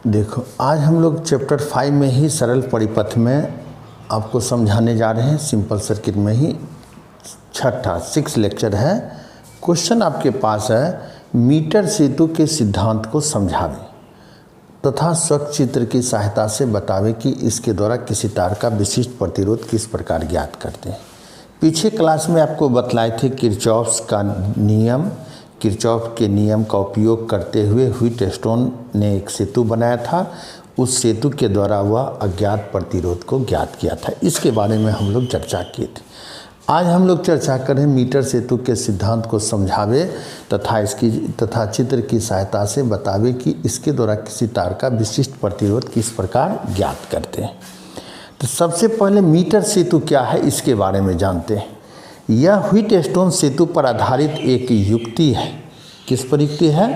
देखो, आज हम लोग चैप्टर 5 में ही सरल परिपथ में आपको समझाने जा रहे हैं। सिंपल सर्किट में ही छठा 6 लेक्चर है। क्वेश्चन आपके पास है, मीटर सेतु के सिद्धांत को समझावे तथा स्वच्छ चित्र की सहायता से बतावे कि इसके द्वारा किसी तार का विशिष्ट प्रतिरोध किस प्रकार ज्ञात करते हैं। पीछे क्लास में आपको बतलाए थे किरचॉफ के नियम का उपयोग करते हुए व्हीटस्टोन ने एक सेतु बनाया था। उस सेतु के द्वारा वह अज्ञात प्रतिरोध को ज्ञात किया था। इसके बारे में हम लोग चर्चा किए थे। आज हम लोग चर्चा करें मीटर सेतु के सिद्धांत को समझावे तथा चित्र की सहायता से बतावे कि इसके द्वारा किसी तार का विशिष्ट प्रतिरोध किस प्रकार ज्ञात करते हैं। तो सबसे पहले मीटर सेतु क्या है इसके बारे में जानते हैं। यह व्हीटस्टोन सेतु पर आधारित एक युक्ति है। किस पर युक्ति है?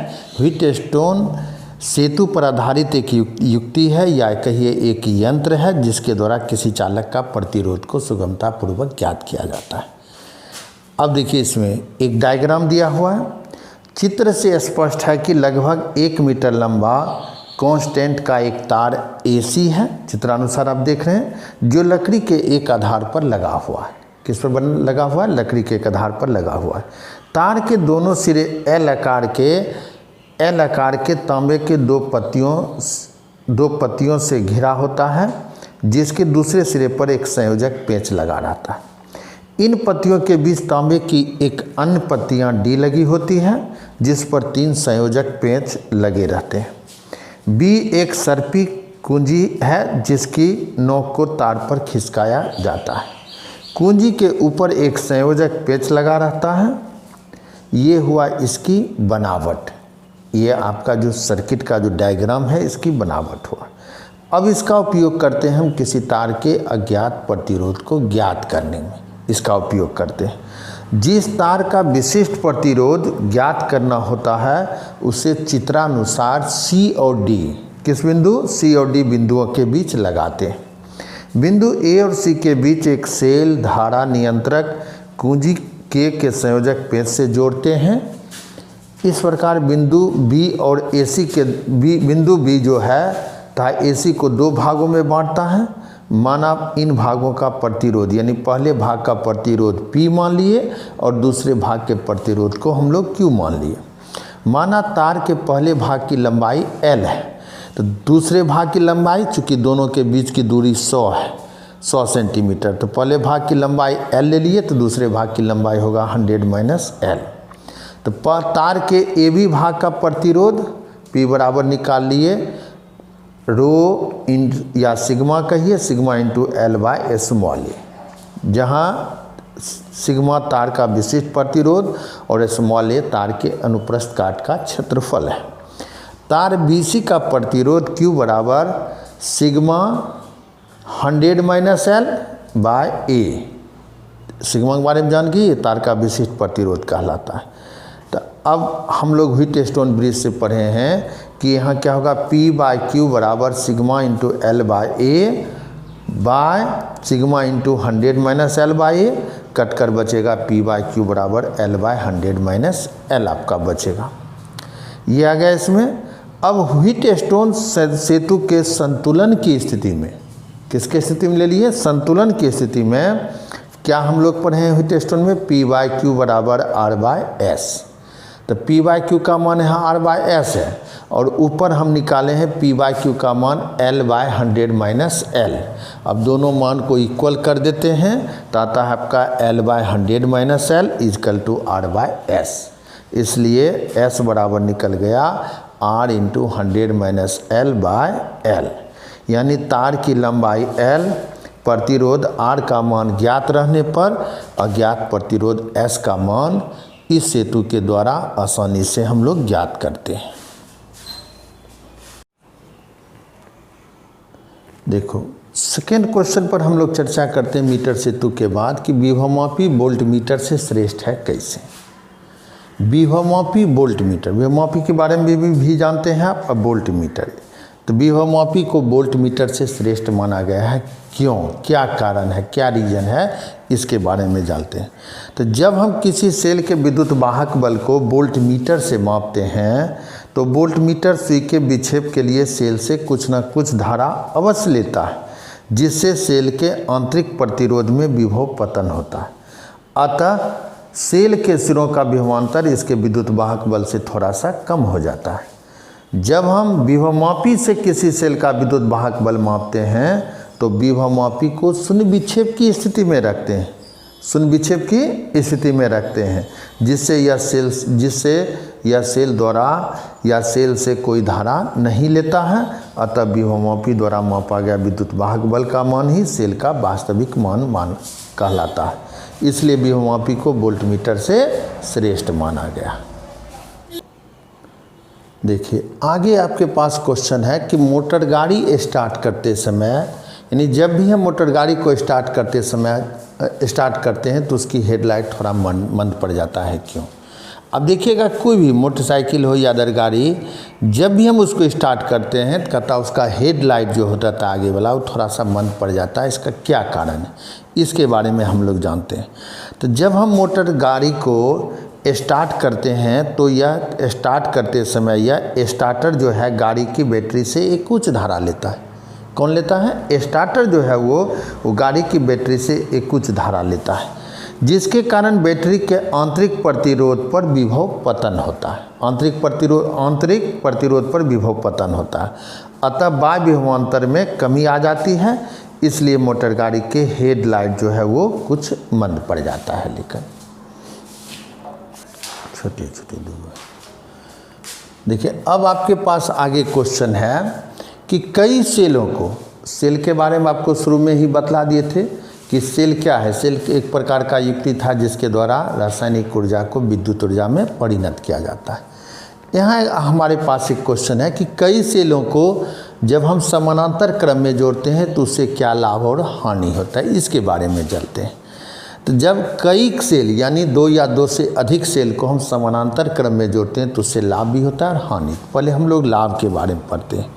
व्हीटस्टोन सेतु पर आधारित एक युक्ति है या कहिए एक यंत्र है जिसके द्वारा किसी चालक का प्रतिरोध को सुगमतापूर्वक ज्ञात किया जाता है। अब देखिए, इसमें एक डायग्राम दिया हुआ है। चित्र से स्पष्ट है कि लगभग 1 मीटर लंबा कांस्टेंट का एक तार AC है, चित्रानुसार आप देख रहे हैं, जो लकड़ी के एक आधार पर लगा हुआ है। किस पर लगा हुआ है? लकड़ी के एक आधार पर लगा हुआ है। तार के दोनों सिरे L आकार के तांबे के दो पत्तियों से घिरा होता है, जिसके दूसरे सिरे पर एक संयोजक पेंच लगा रहता है। इन पत्तियों के बीच तांबे की एक अन्य पत्तियां D लगी होती है, जिस पर 3 संयोजक पेंच लगे रहते हैं। B एक सर्पी कुंजी है जिसकी नोक को तार पर खिसकाया जाता है। कुंजी के ऊपर एक संयोजक पेंच लगा रहता है। ये हुआ इसकी बनावट। ये आपका जो सर्किट का जो डायग्राम है इसकी बनावट हुआ। अब इसका उपयोग करते हैं हम किसी तार के अज्ञात प्रतिरोध को ज्ञात करने में इसका उपयोग करते हैं। जिस तार का विशिष्ट प्रतिरोध ज्ञात करना होता है उसे चित्रानुसार C और D, किस बिंदु? C और D बिंदुओं के बीच लगाते हैं। बिंदु A और C के बीच एक सेल धारा नियंत्रक कुंजी K के संयोजक पेंच से जोड़ते हैं। इस प्रकार बिंदु B जो है तथा AC को 2 भागों में बांटता है। माना इन भागों का प्रतिरोध यानी पहले भाग का प्रतिरोध P मान लिए और दूसरे भाग के प्रतिरोध को हम लोग Q मान लिए। माना तार के पहले भाग की लंबाई L है, तो दूसरे भाग की लंबाई, चूँकि दोनों के बीच की दूरी 100 है, 100 सेंटीमीटर, तो पहले भाग की लंबाई L ले लिए तो दूसरे भाग की लंबाई होगा 100 - L। तो तार के AB भाग का प्रतिरोध P बराबर निकाल लिए, रो या सिग्मा कहिए, सिग्मा इंटू L/a, जहाँ सिग्मा तार का विशिष्ट प्रतिरोध और a तार के अनुप्रस्थ काट का क्षेत्रफल है। तार BC का प्रतिरोध Q बराबर सिग्मा 100 - L/a। सिग्मा के बारे में जान गई, तार का विशिष्ट प्रतिरोध कहलाता है। तो अब हम लोग व्हीटस्टोन ब्रिज से पढ़े हैं कि यहाँ क्या होगा, P/Q बराबर sigma into L/a by sigma into 100 - L/a, कटकर बचेगा P/Q बराबर L/100 - L आपका बचेगा। ये आ गया इसमें। अब व्हीटस्टोन सेतु के संतुलन की स्थिति में, किसके स्थिति में ले लिए? संतुलन की स्थिति में क्या हम लोग पढ़े हैं व्हीटस्टोन में? P/Q बराबर R/S। तो P/Q का मान यहाँ R/S है और ऊपर हम निकाले हैं P/Q का मान L/100 - L। अब दोनों मान को इक्वल कर देते हैं तो आता है आपका L/100 - L equal to R/S। इसलिए S बराबर निकल गया R इंटू 100 - L/L। यानी तार की लंबाई L, प्रतिरोध R का मान ज्ञात रहने पर अज्ञात प्रतिरोध S का मान इस सेतु के द्वारा आसानी से हम लोग ज्ञात करते हैं। देखो, सेकेंड क्वेश्चन पर हम लोग चर्चा करते हैं मीटर सेतु के बाद कि विभवमापी वोल्ट मीटर से श्रेष्ठ है कैसे। विभवमापी वोल्ट मीटर, विभवमापी के बारे में भी जानते हैं आप। अब वोल्ट मीटर, तो विभवमापी को वोल्ट मीटर से श्रेष्ठ माना गया है। क्यों? क्या कारण है, क्या रीज़न है, इसके बारे में जानते हैं। तो जब हम किसी सेल के विद्युत वाहक बल को वोल्ट मीटर से मापते हैं तो वोल्टमीटर सुई के विक्षेप के लिए सेल से कुछ न कुछ धारा अवश्य लेता है, जिससे सेल के आंतरिक प्रतिरोध में विभव पतन होता है। अतः सेल के सिरों का विभवांतर इसके विद्युत वाहक बल से थोड़ा सा कम हो जाता है। जब हम विभवमापी से किसी सेल का विद्युत वाहक बल मापते हैं तो विभवमापी को शून्य विक्षेप की स्थिति में रखते हैं, शून्य विक्षेप की स्थिति में रखते हैं, जिससे यह सेल द्वारा या सेल से कोई धारा नहीं लेता है। अतः विभवमापी द्वारा मापा गया विद्युत वाहक बल का मान ही सेल का वास्तविक मान कहलाता है। इसलिए विभवमापी को वोल्टमीटर से श्रेष्ठ माना गया। देखिए आगे आपके पास क्वेश्चन है कि मोटर गाड़ी स्टार्ट करते समय, यानी जब भी हम मोटर गाड़ी को स्टार्ट करते हैं तो उसकी हेडलाइट थोड़ा मंद पड़ जाता है, क्यों? अब देखिएगा कोई भी मोटरसाइकिल हो या अदर गाड़ी, जब भी हम उसको स्टार्ट करते हैं तो कहता उसका हेडलाइट जो होता था आगे वाला वो थोड़ा सा मंद पड़ जाता है। इसका क्या कारण है, इसके बारे में हम लोग जानते हैं। तो जब हम मोटर गाड़ी को स्टार्ट करते हैं तो यह स्टार्ट करते समय यह स्टार्टर जो है गाड़ी की बैटरी से एक उच्च धारा लेता है। कौन लेता है? स्टार्टर जो है वो गाड़ी की बैटरी से एक उच्च धारा लेता है, जिसके कारण बैटरी के आंतरिक प्रतिरोध पर विभव पतन होता है। आंतरिक प्रतिरोध पर विभव पतन होता है। अतः बाह्य विभवांतर में कमी आ जाती है, इसलिए मोटर गाड़ी के हेडलाइट जो है वो कुछ मंद पड़ जाता है। लेकिन छोटे दूर देखिए, अब आपके पास आगे क्वेश्चन है कि कई सेलों को, सेल के बारे में आपको शुरू में ही बतला दिए थे कि सेल क्या है। सेल एक प्रकार का युक्ति था जिसके द्वारा रासायनिक ऊर्जा को विद्युत ऊर्जा में परिणत किया जाता है। यहाँ हमारे पास एक क्वेश्चन है कि कई सेलों को जब हम समानांतर क्रम में जोड़ते हैं तो उससे क्या लाभ और हानि होता है, इसके बारे में जानते हैं। तो जब कई सेल यानी 2 या 2 से अधिक सेल को हम समानांतर क्रम में जोड़ते हैं तो उससे लाभ भी होता है और हानि। पहले हम लोग लाभ के बारे में पढ़ते हैं।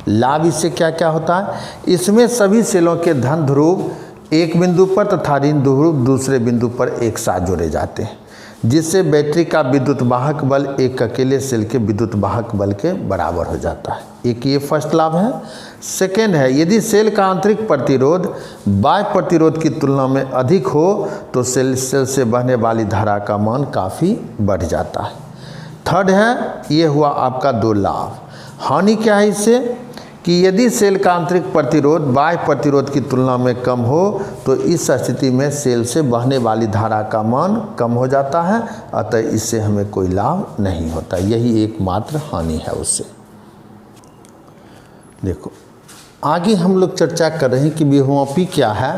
लाभ इससे क्या क्या होता है? इसमें सभी सेलों के धन ध्रुव एक बिंदु पर तथा ऋण ध्रुव दूसरे बिंदु पर एक साथ जोड़े जाते हैं, जिससे बैटरी का विद्युत वाहक बल एक अकेले सेल के विद्युत वाहक बल के बराबर हो जाता है। एक ये फर्स्ट लाभ है। सेकेंड है, यदि सेल का आंतरिक प्रतिरोध बाह्य प्रतिरोध की तुलना में अधिक हो तो सेल से बहने वाली धारा का मान काफ़ी बढ़ जाता है। थर्ड है, ये हुआ आपका 2 लाभ। हानि क्या है इससे कि यदि सेल का आंतरिक प्रतिरोध बाह्य प्रतिरोध की तुलना में कम हो तो इस स्थिति में सेल से बहने वाली धारा का मान कम हो जाता है। अतः इससे हमें कोई लाभ नहीं होता, यही एकमात्र हानि है उससे। देखो आगे हम लोग चर्चा कर रहे हैं कि विभवमापी क्या है।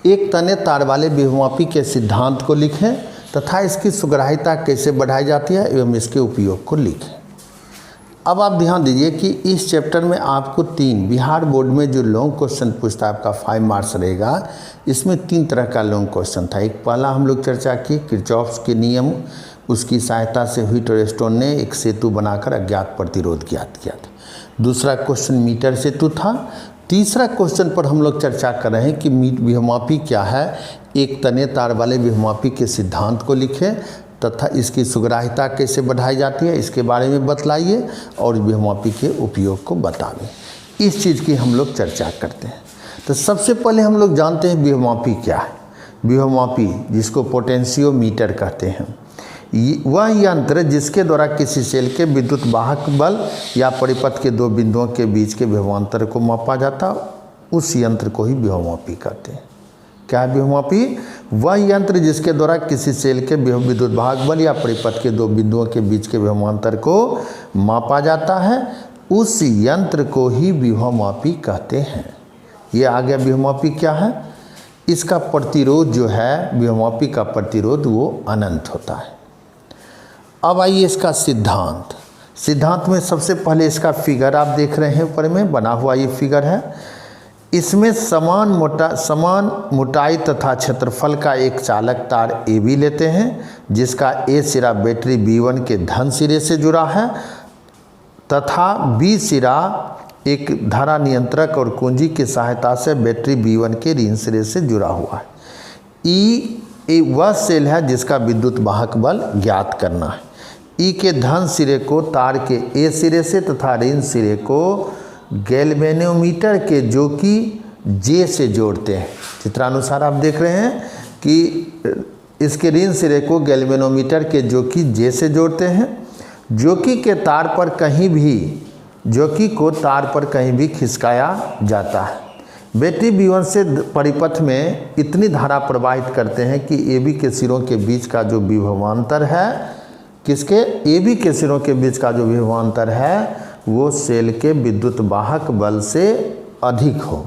एक तने तार वाले विभवमापी के सिद्धांत को लिखें तथा इसकी सुग्राह्यता कैसे बढ़ाई जाती है एवं इसके उपयोग को लिखें। अब आप ध्यान दीजिए कि इस चैप्टर में आपको 3 बिहार बोर्ड में जो लॉन्ग क्वेश्चन पूछता है आपका 5 मार्क्स रहेगा, इसमें 3 तरह का लॉन्ग क्वेश्चन था। एक पहला हम लोग चर्चा की किरचॉफ्स के नियम, उसकी सहायता से व्हीट और स्टोन ने एक सेतु बनाकर अज्ञात प्रतिरोध ज्ञात किया था। दूसरा क्वेश्चन मीटर सेतु था। तीसरा क्वेश्चन पर हम लोग चर्चा कर रहे हैं कि विभवमापी क्या है। एक तने तार वाले विभवमापी के सिद्धांत को लिखें तथा इसकी सुग्राह्यता कैसे बढ़ाई जाती है इसके बारे में बतलाइए और विभवमापी के उपयोग को बतावें। इस चीज़ की हम लोग चर्चा करते हैं। तो सबसे पहले हम लोग जानते हैं विभवमापी क्या है। विभवमापी जिसको पोटेंशियोमीटर कहते हैं, वह यंत्र जिसके द्वारा किसी सेल के विद्युत वाहक बल या परिपथ के 2 बिंदुओं के बीच के विभवांतर को मापा जाता, उस यंत्र को ही विभवमापी कहते हैं। क्या है विभवमापी? वह यंत्र जिसके द्वारा किसी सेल के विद्युत वाहक बल या परिपथ के 2 बिंदुओं के बीच के विभवांतर को मापा जाता है, उस यंत्र को ही विभवमापी कहते हैं। ये आ गया विभवमापी क्या है। इसका प्रतिरोध जो है, विभवमापी का प्रतिरोध वो अनंत होता है। अब आइए इसका सिद्धांत। सिद्धांत में सबसे पहले इसका फिगर आप देख रहे हैं, ऊपर में बना हुआ ये फिगर है। इसमें समान मोटाई तथा क्षेत्रफल का एक चालक तार AB लेते हैं, जिसका A सिरा बैटरी B1 के धन सिरे से जुड़ा है तथा B सिरा एक धारा नियंत्रक और कुंजी की सहायता से बैटरी B1 के ऋण सिरे से जुड़ा हुआ है। E वह सेल है जिसका विद्युत वाहक बल ज्ञात करना है। ई के धन सिरे को तार के ए सिरे से तथा ऋण सिरे को गैल्वेनोमीटर के जो कि जे से जोड़ते हैं। चित्रानुसार आप देख रहे हैं कि इसके ऋण सिरे को गैल्वेनोमीटर के जो कि जे से जोड़ते हैं। जोकी के तार पर कहीं भी जोकी को तार पर कहीं भी खिसकाया जाता है। बैटरी B1 से परिपथ में इतनी धारा प्रवाहित करते हैं कि AB के सिरों के बीच का जो विभवांतर है, किसके AB के सिरों के बीच का जो विभवांतर है वो सेल के विद्युत वाहक बल से अधिक हो,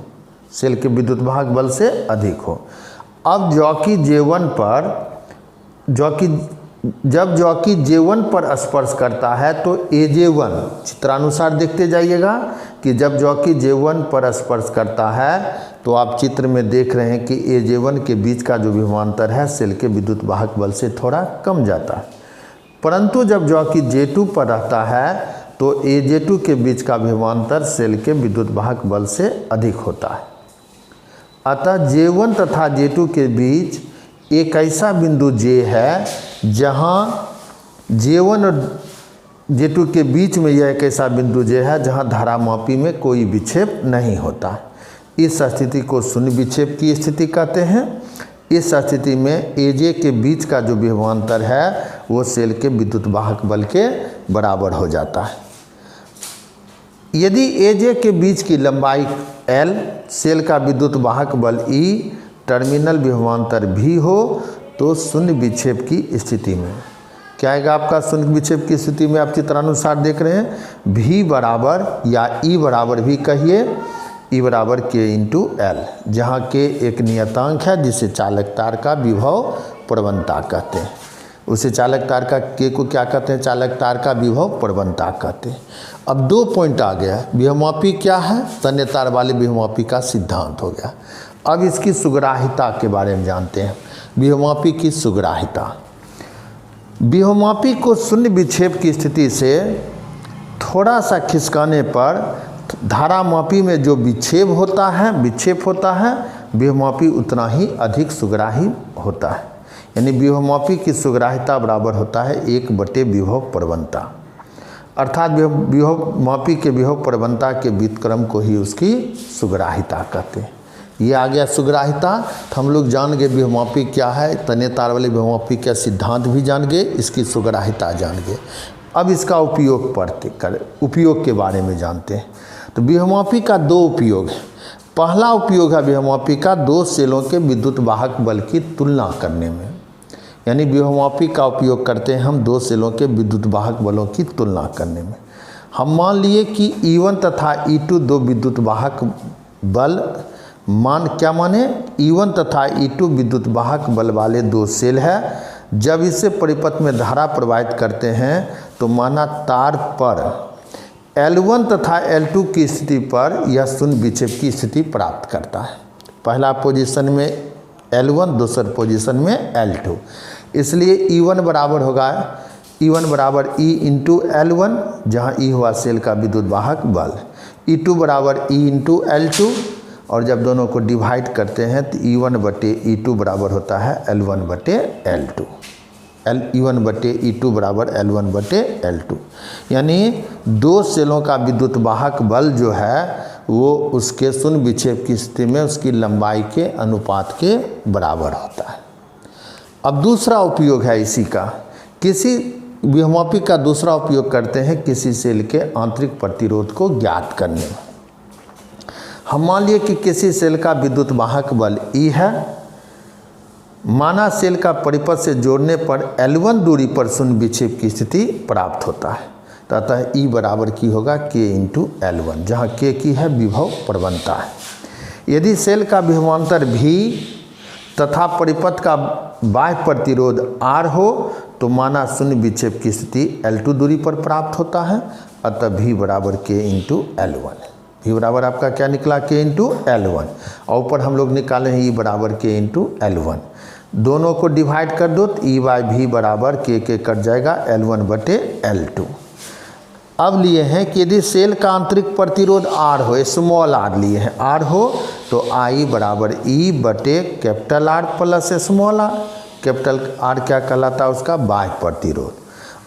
सेल के विद्युत वाहक बल से अधिक हो। अब जॉकी J1 पर जब जॉकी J1 पर स्पर्श करता है तो AJ1, चित्रानुसार देखते जाइएगा कि जब जॉकी J1 पर स्पर्श करता है तो आप चित्र में देख रहे हैं कि AJ1 के बीच का जो विभवांतर है सेल के विद्युत वाहक बल से थोड़ा कम जाता है। परंतु जब जॉकी J2 पर रहता है तो AJ2 के बीच का विभवांतर सेल के विद्युत वाहक बल से अधिक होता है। अतः J1 तथा J2 के बीच एक ऐसा बिंदु J है जहाँ J1 और J2 के बीच में यह एक ऐसा बिंदु J है जहाँ धारामापी में कोई विक्षेप नहीं होता। इस स्थिति को शून्य विक्षेप की स्थिति कहते हैं। इस स्थिति में AJ के बीच का जो विभवांतर है वो सेल के विद्युत वाहक बल के बराबर हो जाता है। यदि AJ के बीच की लंबाई L, सेल का विद्युत वाहक बल E, टर्मिनल विभवांतर V हो तो शून्य विक्षेप की स्थिति में क्या आएगा आपका शून्य विक्षेप की स्थिति में आप चित्रानुसार देख रहे हैं V बराबर या E बराबर भी कहिए, E बराबर K इंटू L, जहाँ K एक नियतांक है जिसे चालक तार का विभव प्रवणता कहते हैं। उसे चालक तार का K को क्या कहते हैं, चालक तार का विभव प्रवणता कहते हैं। अब 2 पॉइंट आ गया, विभवमापी क्या है, तन्य तार वाले विभवमापी का सिद्धांत हो गया। अब इसकी सुग्राहिता के बारे में जानते हैं। विभवमापी की सुग्राहिता, विभवमापी को शून्य विक्षेप की स्थिति से थोड़ा सा खिसकाने पर धारामापी में जो विक्षेप होता है विभवमापी उतना ही अधिक सुग्राही होता है। यानी विभवमापी की सुग्राहिता बराबर होता है 1/विभव प्रवणता, अर्थात विभवमापी के विभव प्रवणता के व्युत्क्रम को ही उसकी सुग्राहिता कहते हैं। ये आ गया सुग्राहिता। तो हम लोग जान गए विभवमापी क्या है, तन्य तार वाले विभवमापी का सिद्धांत भी जान गए, इसकी सुग्राहिता जान गए। अब इसका उपयोग के बारे में जानते हैं। तो विभवमापी का 2 उपयोग है। पहला उपयोग है विभवमापी का 2 सेलों के विद्युत वाहक बल की तुलना करने में। यानी विभवमापी का उपयोग करते हैं हम 2 सेलों के विद्युत वाहक बलों की तुलना करने में। हम मान लिए कि E1 तथा E2 2 विद्युत वाहक बल क्या माने, E1 तथा E2 विद्युत वाहक बल वाले 2 सेल है। जब इससे परिपथ में धारा प्रवाहित करते हैं तो माना तार पर L1 तथा L2 की स्थिति पर यह शून्य विक्षेप की स्थिति प्राप्त करता है। पहला पोजीशन में L1, दूसर पोजीशन में L2। इसलिए E1 बराबर होगा E1 बराबर E इंटू L1, जहाँ E हुआ सेल का विद्युत वाहक बल, E2 बराबर E इंटू L2, और जब दोनों को डिवाइड करते हैं तो E1/E2 बराबर होता है L1/L2। E1/E2 बराबर L1/L2। यानी 2 सेलों का विद्युत वाहक बल जो है वो उसके शून्य विक्षेप की स्थिति में उसकी लंबाई के अनुपात के बराबर होता है। अब दूसरा उपयोग है इसी का, किसी विभवमापी का दूसरा उपयोग करते हैं किसी सेल के आंतरिक प्रतिरोध को ज्ञात करने में। हम मान लिए कि किसी सेल का विद्युत वाहक बल E है। माना सेल का परिपथ से जोड़ने पर L1 दूरी पर शून्य विक्षेप की स्थिति प्राप्त होता है। तो अतः E बराबर की होगा K इंटू L1, जहाँ K की है विभव प्रवणता है। यदि सेल का विभवांतर V तथा परिपथ का बाह्य प्रतिरोध R हो तो माना शून्य विक्षेप की स्थिति L2 दूरी पर प्राप्त होता है। अतः V बराबर K इंटू L1। V बराबर आपका क्या निकला, K इंटू L1, और ऊपर हम लोग निकाले हैं E बराबर K इंटू L1। दोनों को डिवाइड कर दो तो E/V बराबर K कट जाएगा L1/L2। अब लिए हैं कि यदि सेल का आंतरिक प्रतिरोध R हो, स्मॉल r लिए हैं, R हो तो I बराबर E/कैपिटल R plus small r। Capital R क्या कहलाता है, उसका बाह्य प्रतिरोध।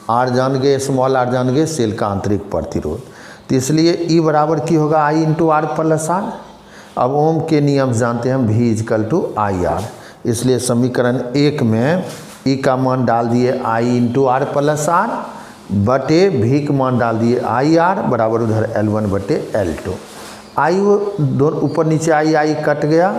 आर जान गए, स्मॉल आर जान गए, सेल का आंतरिक प्रतिरोध। तो इसलिए ई बराबर की होगा I into R plus R. अब ओम के नियम जानते हैं हम, V is equal to I R. इसलिए समीकरण 1 में ई का मान डाल दिए I into R plus R बटे V का मान डाल दिए आई आर बराबर उधर L1 बटे L2। आई वो दोनों ऊपर नीचे आई कट गया,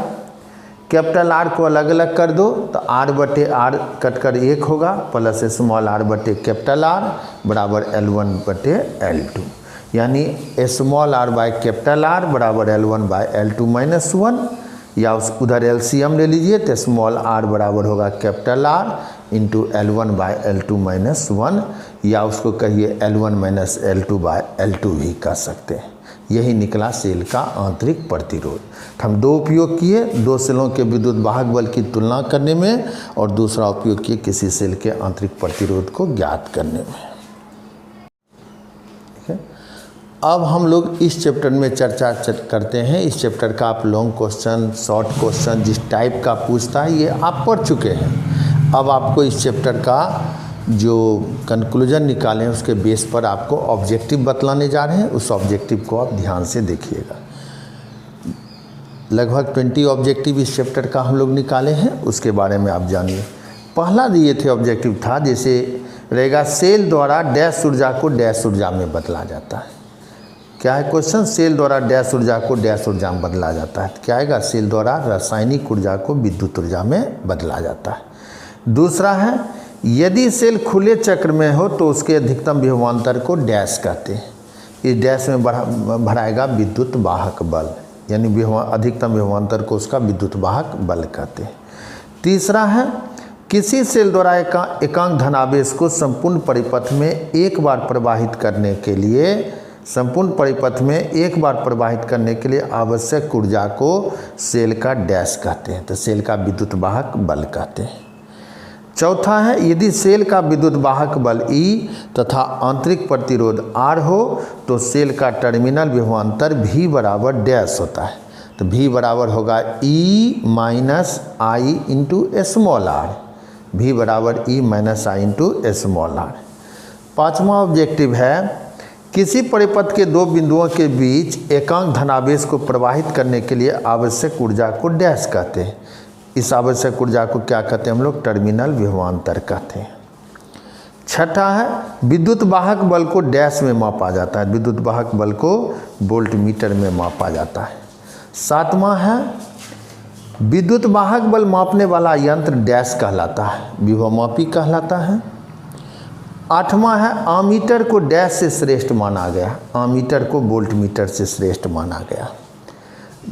कैपिटल आर को अलग अलग कर दो तो आर बटे आर कट कर 1 होगा, प्लस स्मॉल आर बटे कैपिटल आर बराबर L1 बटे L2। यानी small R by capital R बराबर L1 बाय L2 माइनस 1, या उस उधर एलसीएम ले लीजिए तो स्मॉल आर बराबर होगा capital R into L1 by L2 minus 1, या उसको कहिए L1 minus L2 bye L2 भी कह सकते हैं। यही निकला सेल का आंतरिक प्रतिरोध। हम दो उपयोग किए, दो सेलों के विद्युत वाहक बल की तुलना करने में, और दूसरा उपयोग किए किसी सेल के आंतरिक प्रतिरोध को ज्ञात करने में। ठीक है, अब हम लोग इस चैप्टर में चर्चा करते हैं। इस चैप्टर का आप लॉन्ग क्वेश्चन, शॉर्ट क्वेश्चन जिस टाइप का पूछता है ये आप पढ़ चुके हैं। अब आपको इस चैप्टर का जो कंक्लूजन निकालें उसके बेस पर आपको ऑब्जेक्टिव बतलाने जा रहे हैं। उस ऑब्जेक्टिव को आप ध्यान से देखिएगा। लगभग 20 ऑब्जेक्टिव इस चैप्टर का हम लोग निकाले हैं, उसके बारे में आप जानिए। पहला दिए थे ऑब्जेक्टिव था, जैसे रहेगा सेल द्वारा डैश ऊर्जा को डैश ऊर्जा में बदला जाता है। क्या है क्वेश्चन? सेल द्वारा डैश ऊर्जा को डैश ऊर्जा में बदला जाता है। क्या आएगा? सेल द्वारा रासायनिक ऊर्जा को विद्युत ऊर्जा में बदला जाता है। दूसरा है, यदि सेल खुले चक्र में हो तो उसके अधिकतम विभवांतर को डैश कहते हैं। इस डैश में भराएगा विद्युत वाहक बल, यानी अधिकतम विभवांतर को उसका विद्युत वाहक बल कहते हैं। तीसरा है, किसी सेल द्वारा एकांक धनावेश को संपूर्ण परिपथ में एक बार प्रवाहित करने के लिए आवश्यक ऊर्जा को सेल का डैश कहते हैं, तो सेल का विद्युत वाहक बल कहते हैं। चौथा है, यदि सेल का विद्युत वाहक बल E तथा आंतरिक प्रतिरोध R हो तो सेल का टर्मिनल विभवांतर V बराबर डैश होता है, तो V बराबर होगा E minus I into small R. V बराबर E minus I into small R. पाँचवा ऑब्जेक्टिव है, किसी परिपथ के दो बिंदुओं के बीच एकांक धनावेश को प्रवाहित करने के लिए आवश्यक ऊर्जा को डैश कहते हैं। इस आवश्यक ऊर्जा को क्या कहते हैं हम लोग? टर्मिनल विभवांतर कहते हैं। छठा है, विद्युत वाहक बल को डैश में मापा जाता है। विद्युत वाहक बल को वोल्ट मीटर में मापा जाता है। सातवां है, विद्युत वाहक बल मापने वाला यंत्र डैश कहलाता है, विभवमापी कहलाता है। आठवां है, आमीटर को डैश से श्रेष्ठ माना गया, आमीटर को वोल्ट मीटर से श्रेष्ठ माना गया।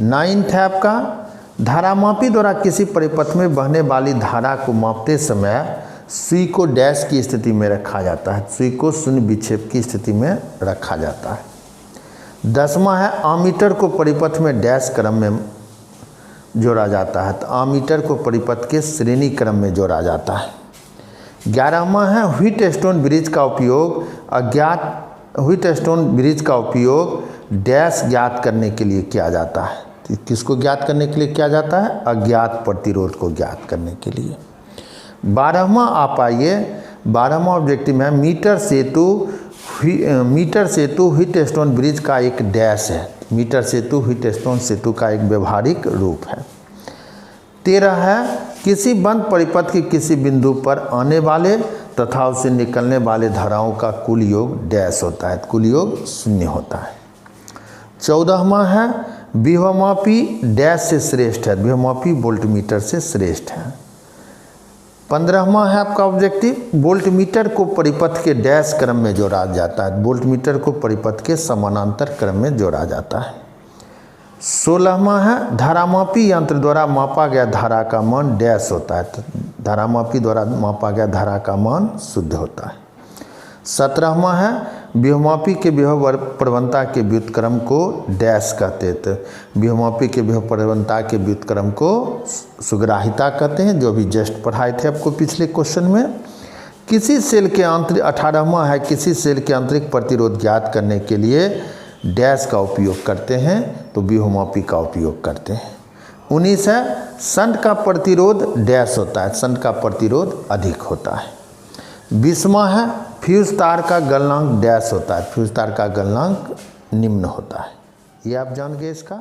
नाइन्थ है आपका, धारामापी द्वारा किसी परिपथ में बहने वाली धारा को मापते समय सुई को डैश की स्थिति में रखा जाता है, सुई को शून्य विक्षेप की स्थिति में रखा जाता है। 10वां है, आमीटर को परिपथ में डैश क्रम में जोड़ा जाता है, तो आमीटर को परिपथ के श्रेणी क्रम में जोड़ा जाता है। 11वां है, व्हीटस्टोन ब्रिज का उपयोग डैश ज्ञात करने के लिए किया जाता है। किसको ज्ञात करने के लिए किया जाता है? अज्ञात प्रतिरोध को ज्ञात करने के लिए। 12वां आप आइए, 12वां ऑब्जेक्टिव है, मीटर सेतु व्हीटस्टोन ब्रिज का एक डैश है। मीटर सेतु व्हीटस्टोन सेतु का एक व्यवहारिक रूप है। 13 है, किसी बंद परिपथ के किसी बिंदु पर आने वाले तथा उससे निकलने वाले धाराओं का कुल योग डैश होता है, कुल योग 0 होता है। 14वां है, विभवमापी डैश से श्रेष्ठ है, विभवमापी वोल्ट मीटर से श्रेष्ठ है। 15वां है आपका ऑब्जेक्टिव, वोल्ट मीटर को परिपथ के डैश क्रम में जोड़ा जाता है, वोल्ट मीटर को परिपथ के समानांतर क्रम में जोड़ा जाता है। 16वां है, धारामापी यंत्र द्वारा मापा गया धारा का मान डैश होता है, तो धारामापी द्वारा मापा गया धारा का मान शुद्ध होता है। 17वां है, विभवमापी के विभव प्रवणता के व्युत्क्रम को डैश कहते हैं, तो विभवमापी के विभव प्रवणता के व्युत्क्रम को सुग्राहिता कहते हैं, जो भी जस्ट पढ़ाए थे आपको पिछले क्वेश्चन में। किसी सेल के आंतरिक 18वां है, किसी सेल के आंतरिक प्रतिरोध ज्ञात करने के लिए डैश का उपयोग करते हैं, तो विभवमापी का उपयोग करते हैं। 19 है, शंट का प्रतिरोध डैश होता है, शंट का प्रतिरोध अधिक होता है। 20वां है, फ्यूज तार का गलनांक डैश होता है, फ्यूज तार का गलनांक निम्न होता है। ये आप जान गए इसका।